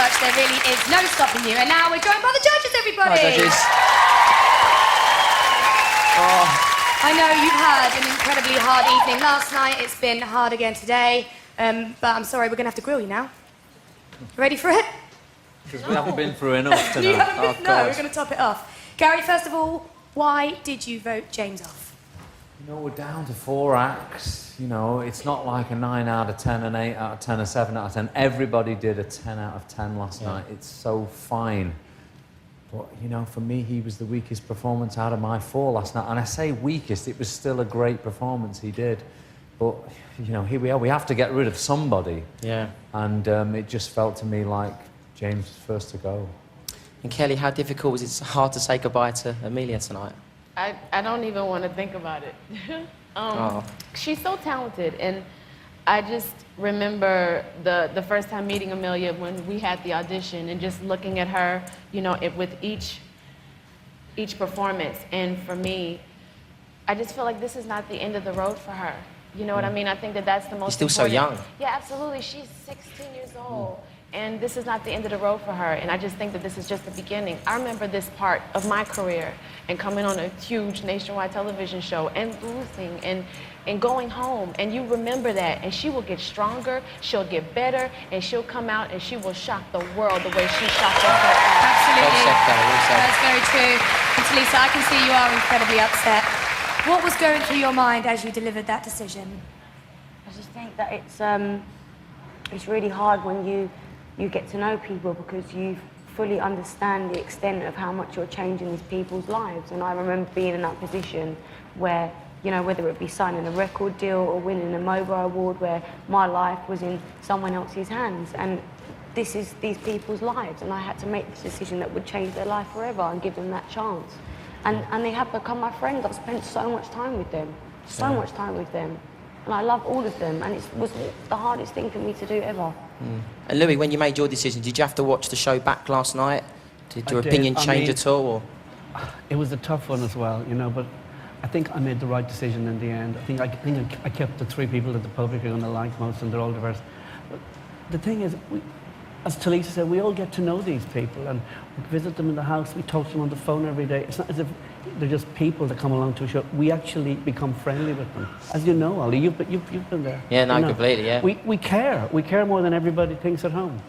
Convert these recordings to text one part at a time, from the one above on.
much. There really is no stopping you. And now we're joined by the judges, everybody. Hi, judges. Oh. I know you've had an incredibly hard evening last night. It's been hard again today. But I'm sorry, we're going to have to grill you now. Ready for it? Because we haven't been through enough tonight. No, we're going to top it off. Gary, first of all, why did you vote James off? You know, we're down to 4 acts. You know, it's not like a 9 out of 10, an 8 out of 10, a 7 out of 10. Everybody did a 10 out of 10 last night. It's so fine. But, you know, for me, he was the weakest performance out of my 4 last night. And I say weakest, it was still a great performance he did. But, you know, here we are. We have to get rid of somebody. Yeah. And it just felt to me like James was first to go. And Kelly, how difficult was it? It's hard to say goodbye to Amelia tonight. I don't even want to think about it. She's so talented, and I just remember the first time meeting Amelia when we had the audition and just looking at her, you know, with each performance. And for me, I just feel like this is not the end of the road for her. You know what I mean? I think that's the most She's still so young. Yeah, absolutely. She's 16 years old. And this is not the end of the road for her. And I just think that this is just the beginning. I remember this part of my career and coming on a huge nationwide television show and losing and going home. And you remember that. And she will get stronger, she'll get better, and she'll come out and she will shock the world the way she shocked us. Absolutely. Well said, Kelly, well said. That's very true. And Talisa, I can see you are incredibly upset. What was going through your mind as you delivered that decision? I just think that it's really hard when you get to know people because you fully understand the extent of how much you're changing these people's lives. And I remember being in that position where, you know, whether it be signing a record deal or winning a MOBA award, where my life was in someone else's hands. And this is these people's lives, and I had to make this decision that would change their life forever and give them that chance. And they have become my friends. I've spent so much time with them, much time with them. And I love all of them, and it was the hardest thing for me to do ever. And Louis, when you made your decision, did you have to watch the show back last night? Did your opinion change at all? Or? It was a tough one as well, you know, but I think I made the right decision in the end. I think I kept the 3 people that the public are going to like most, and they're all diverse. But the thing is, as Talisa said, we all get to know these people, and we visit them in the house, we talk to them on the phone every day. It's not as if they're just people that come along to a show. We actually become friendly with them. As you know, Ollie, you've been there. Yeah, no, you know, completely, yeah. We care. We care more than everybody thinks at home.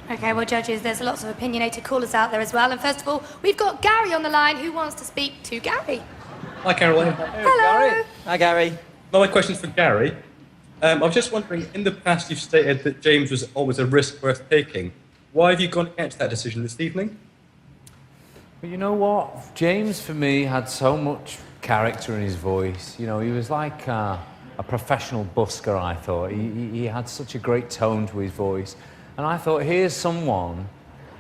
Okay, well, judges, there's lots of opinionated callers out there as well. And first of all, we've got Gary on the line who wants to speak to Gary. Hi, Caroline. Hello. Gary. Hi, Gary. My question's for Gary. I was just wondering, in the past you've stated that James was always a risk worth taking. Why have you gone against that decision this evening? But you know what? James, for me, had so much character in his voice. You know, he was like a professional busker, I thought. He had such a great tone to his voice. And I thought, here's someone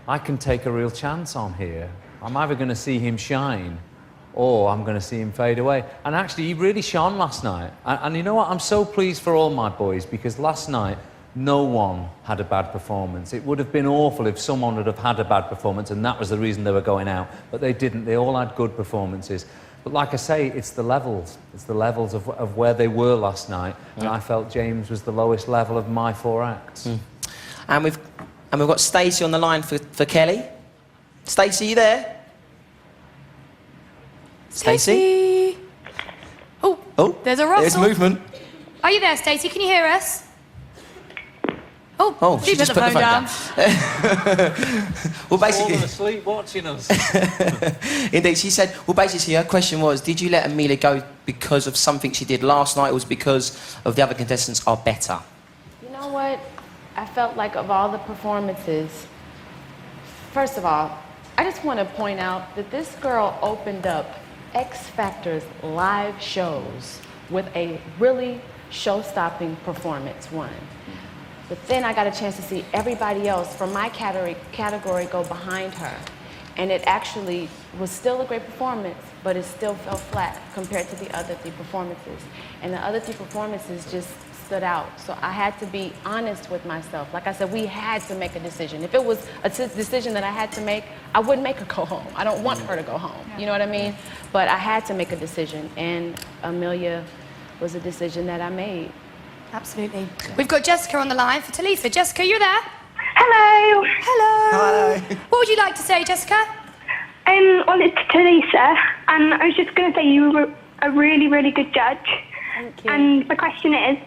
I can take a real chance on here. I'm either going to see him shine or I'm going to see him fade away. And actually, he really shone last night. And you know what? I'm so pleased for all my boys, because last night, no one had a bad performance. It would have been awful if someone would have had a bad performance and that was the reason they were going out. But they didn't. They all had good performances. But like I say, it's the levels. It's the levels of where they were last night. And I felt James was the lowest level of my 4 acts. And we've got Stacey on the line for Kelly. Stacey, you there? Stacey? Oh, there's a rustle. There's movement. Are you there, Stacey? Can you hear us? Oh, she just put the phone down. Well, basically, Falling asleep watching us. Indeed, she said, well, basically, her question was, did you let Amelia go because of something she did last night, or was it because of the other contestants are better? You know what? I felt like of all the performances, first of all, I just want to point out that this girl opened up X Factor's live shows with a really show-stopping performance, one. But then I got a chance to see everybody else from my category go behind her. And it actually was still a great performance, but it still fell flat compared to the other 3 performances. And the other 3 performances just stood out. So I had to be honest with myself. Like I said, we had to make a decision. If it was a decision that I had to make, I wouldn't make her go home. I don't want her to go home. You know what I mean? But I had to make a decision, and Amelia was a decision that I made. Absolutely. We've got Jessica on the line for Talisa. Jessica, you there? Hello. Hello. What would you like to say, Jessica? Well, it's Teresa, and I was just going to say you were a really, really good judge. Thank you. And my question is,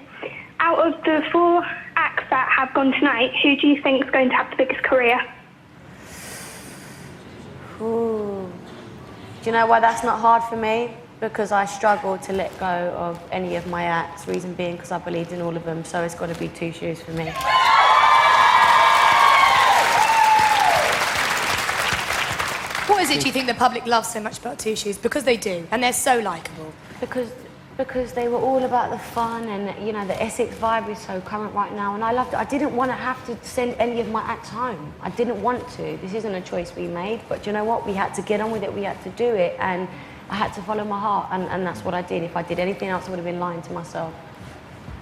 out of the 4 acts that have gone tonight, who do you think is going to have the biggest career? Ooh. Do you know why that's not hard for me? Because I struggle to let go of any of my acts, reason being because I believed in all of them, so it's got to be 2 Shoes for me. What is it do you think the public loves so much about Two Shoes? Because they do, and they're so likeable. Because they were all about the fun, and you know the Essex vibe is so current right now, and I loved it. I didn't want to have to send any of my acts home. I didn't want to. This isn't a choice we made, but you know what? We had to get on with it. We had to do it, and I had to follow my heart, and that's what I did. If I did anything else, I would have been lying to myself.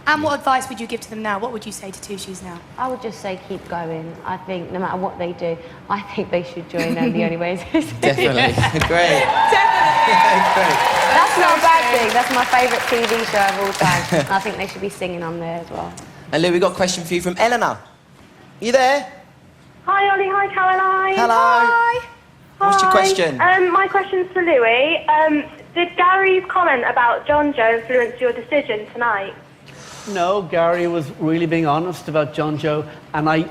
And what advice would you give to them now? What would you say to Two Shoes now? I would just say keep going. I think no matter what they do, I think they should join The Only Way Is Definitely. Great. Definitely. That's not a bad thing. That's my favourite TV show of all time. And I think they should be singing on there as well. And Lou, we got a question for you from Eleanor. You there? Hi, Ollie. Hi, Caroline. Hello. Hi. What's your question? My question's for Louis. Did Gary's comment about John Joe influence your decision tonight? No, Gary was really being honest about John Joe, and I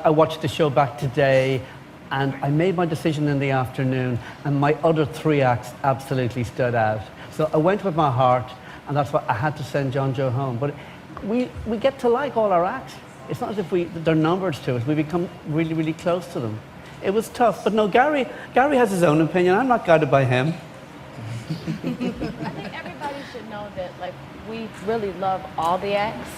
watched the show back today, and I made my decision in the afternoon, and my other 3 acts absolutely stood out. So I went with my heart, and that's why I had to send John Joe home. But we get to like all our acts. It's not as if they're numbers to us. We become really, really close to them. It was tough, but no, Gary has his own opinion. I'm not guided by him. I think everybody should know that, like, we really love all the acts.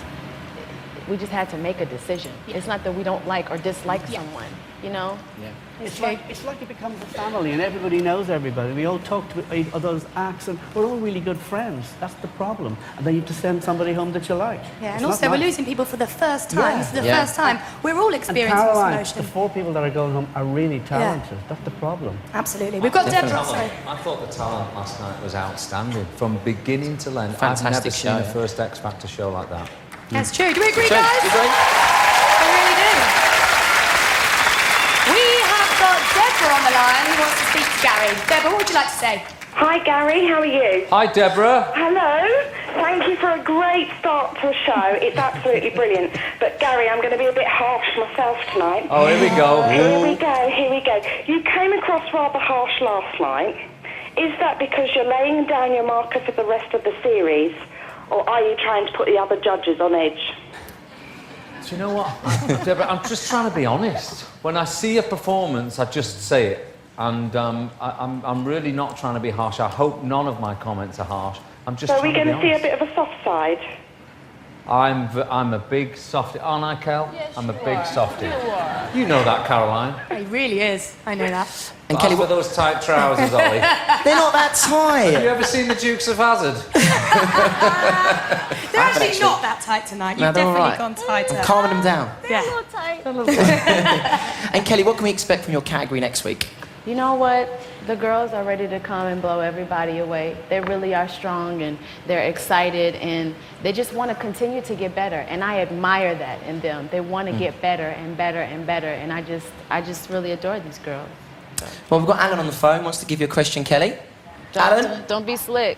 We just had to make a decision. Yeah. It's not that we don't like or dislike someone, you know? Yeah. It's like it becomes a family and everybody knows everybody. We all talk to those acts and we're all really good friends. That's the problem. And then you have to send somebody home that you like. Yeah, it's and also we're losing people for the first time. Yeah. This is the first time. We're all experiencing and Caroline, this emotion. the 4 people that are going home are really talented. That's the problem. Absolutely. We've got Deborah. Sorry. I thought the talent last night was outstanding, from beginning to end. Fantastic I've never show, seen a yeah. first X Factor show like that. That's true. Do we agree, True. guys? You agree? I really do. We have got Deborah on the line who wants to speak to Gary. Deborah, what would you like to say? Hi, Gary. How are you? Hi, Deborah. Hello. Thank you for a great start to a show. It's absolutely brilliant. But, Gary, I'm going to be a bit harsh myself tonight. Oh, here we go. Here we go. You came across rather harsh last night. Is that because you're laying down your marker for the rest of the series, or are you trying to put the other judges on edge? Do you know what, Deborah? I'm just trying to be honest. When I see a performance, I just say it. And I'm really not trying to be harsh. I hope none of my comments are harsh. I'm just So are trying we to be going to see a honest. bit of a soft side? I'm a big softie, aren't I, Kel? Yes, I'm a you big are. softie. You are. You know that, Caroline. He really is. I know that. And But Kelly, as for those tight trousers, Ollie. they're not that Have you tight. ever seen the Dukes of Hazzard? They're actually not that tight tonight. No, You've they're all definitely right. gone tighter. I'm calming them down. Yeah. And Kelly, what can we expect from your category next week? You know what? The girls are ready to come and blow everybody away. They really are strong and they're excited and they just want to continue to get better. And I admire that in them. They want to get better and better and better. And I just really adore these girls. Well, we've got Alan on the phone. Wants to give you a question, Kelly. Alan? Don't be slick.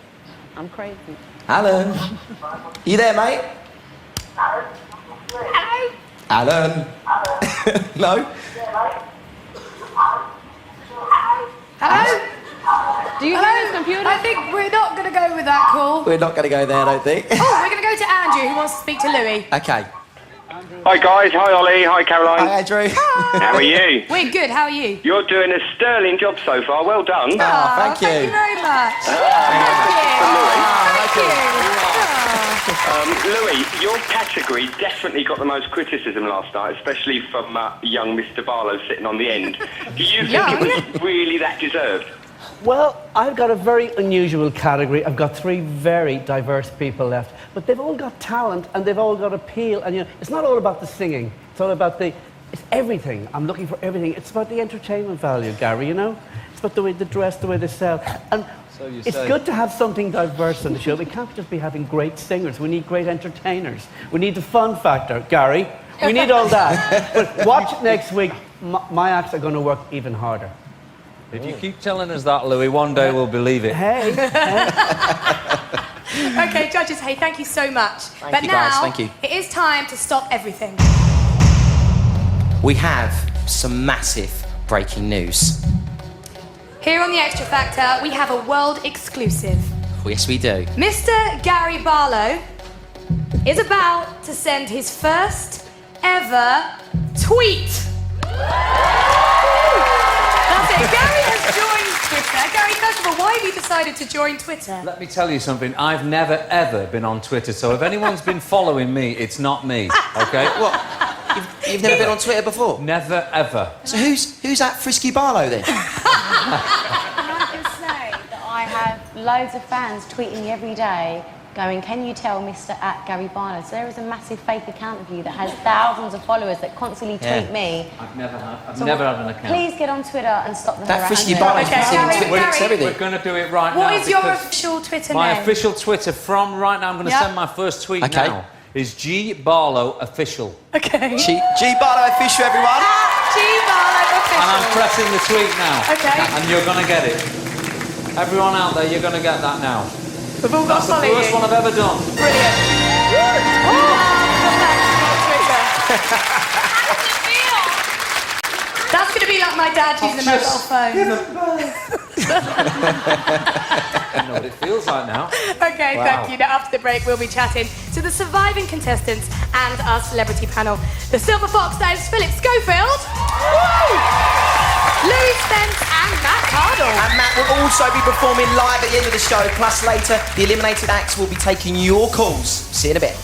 I'm crazy. Alan? You there, mate? Hello. Alan? No? Hello? Do you hear his computer? I think we're not going to go with that call. We're not going to go there, I don't think. Oh, we're going to go to Andrew, who wants to speak to Louis. Okay. Hi guys, hi Ollie, hi Caroline. Hi, Andrew. How are you? We're good. How are you? You're doing a sterling job so far, well done. Oh, thank you. Thank you very much. Thank you. Louis, your category definitely got the most criticism last night, especially from young Mr. Barlow sitting on the end. Do you think it was really that deserved? Well, I've got a very unusual category. I've got 3 very diverse people left, but they've all got talent and they've all got appeal. And you know, it's not all about the singing. It's all about it's everything. I'm looking for everything. It's about the entertainment value, Gary. You know, it's about the way they dress, the way they sell, and So you it's say. good to have something diverse on the show. We can't just be having great singers. We need great entertainers. We need the fun factor, Gary. We need all that. But watch next week. My acts are going to work even harder. If you keep telling us that, Louis, one day we'll believe it. Hey. Okay, judges, hey, thank you so much. Thank you, guys, thank you. It is time to stop everything. We have some massive breaking news. Here on the Extra Factor, we have a world exclusive. Oh, yes, we do. Mr. Gary Barlow is about to send his first ever tweet. That's it. Gary has joined Twitter. Gary, first of all, why have you decided to join Twitter? Let me tell you something. I've never, ever been on Twitter, so if anyone's been following me, it's not me, OK? What? You've never been on Twitter before? Never, ever. So who's that Frisky Barlow then? Can I just say that I have loads of fans tweeting me every day going, can you tell Mr. @Gary Barlow? So there is a massive fake account of you that has thousands of followers that constantly tweet me. I've never had an account. Please get on Twitter and stop the That Frisky harassment. Barlow Okay, Gary, tweets everything. We're going to do it right now. What is your because official Twitter my name? official Twitter from right now, I'm going to send my first tweet now, is G Barlow Official. Okay. G Barlow Official, everyone. G Barlow Official. And I'm pressing the tweet now. Okay. And you're going to get it. Everyone out there, you're going to get that now. We've all got That's the first one I've ever done. Brilliant. That's going to be like my dad using a mobile phone. I know what it feels like now. Okay, thank you. Now, after the break, we'll be chatting to the surviving contestants and our celebrity panel. The Silver Fox, that is Philip Schofield, Louis Spence, and Matt Cardle. And Matt will also be performing live at the end of the show. Plus, later, the eliminated acts will be taking your calls. See you in a bit.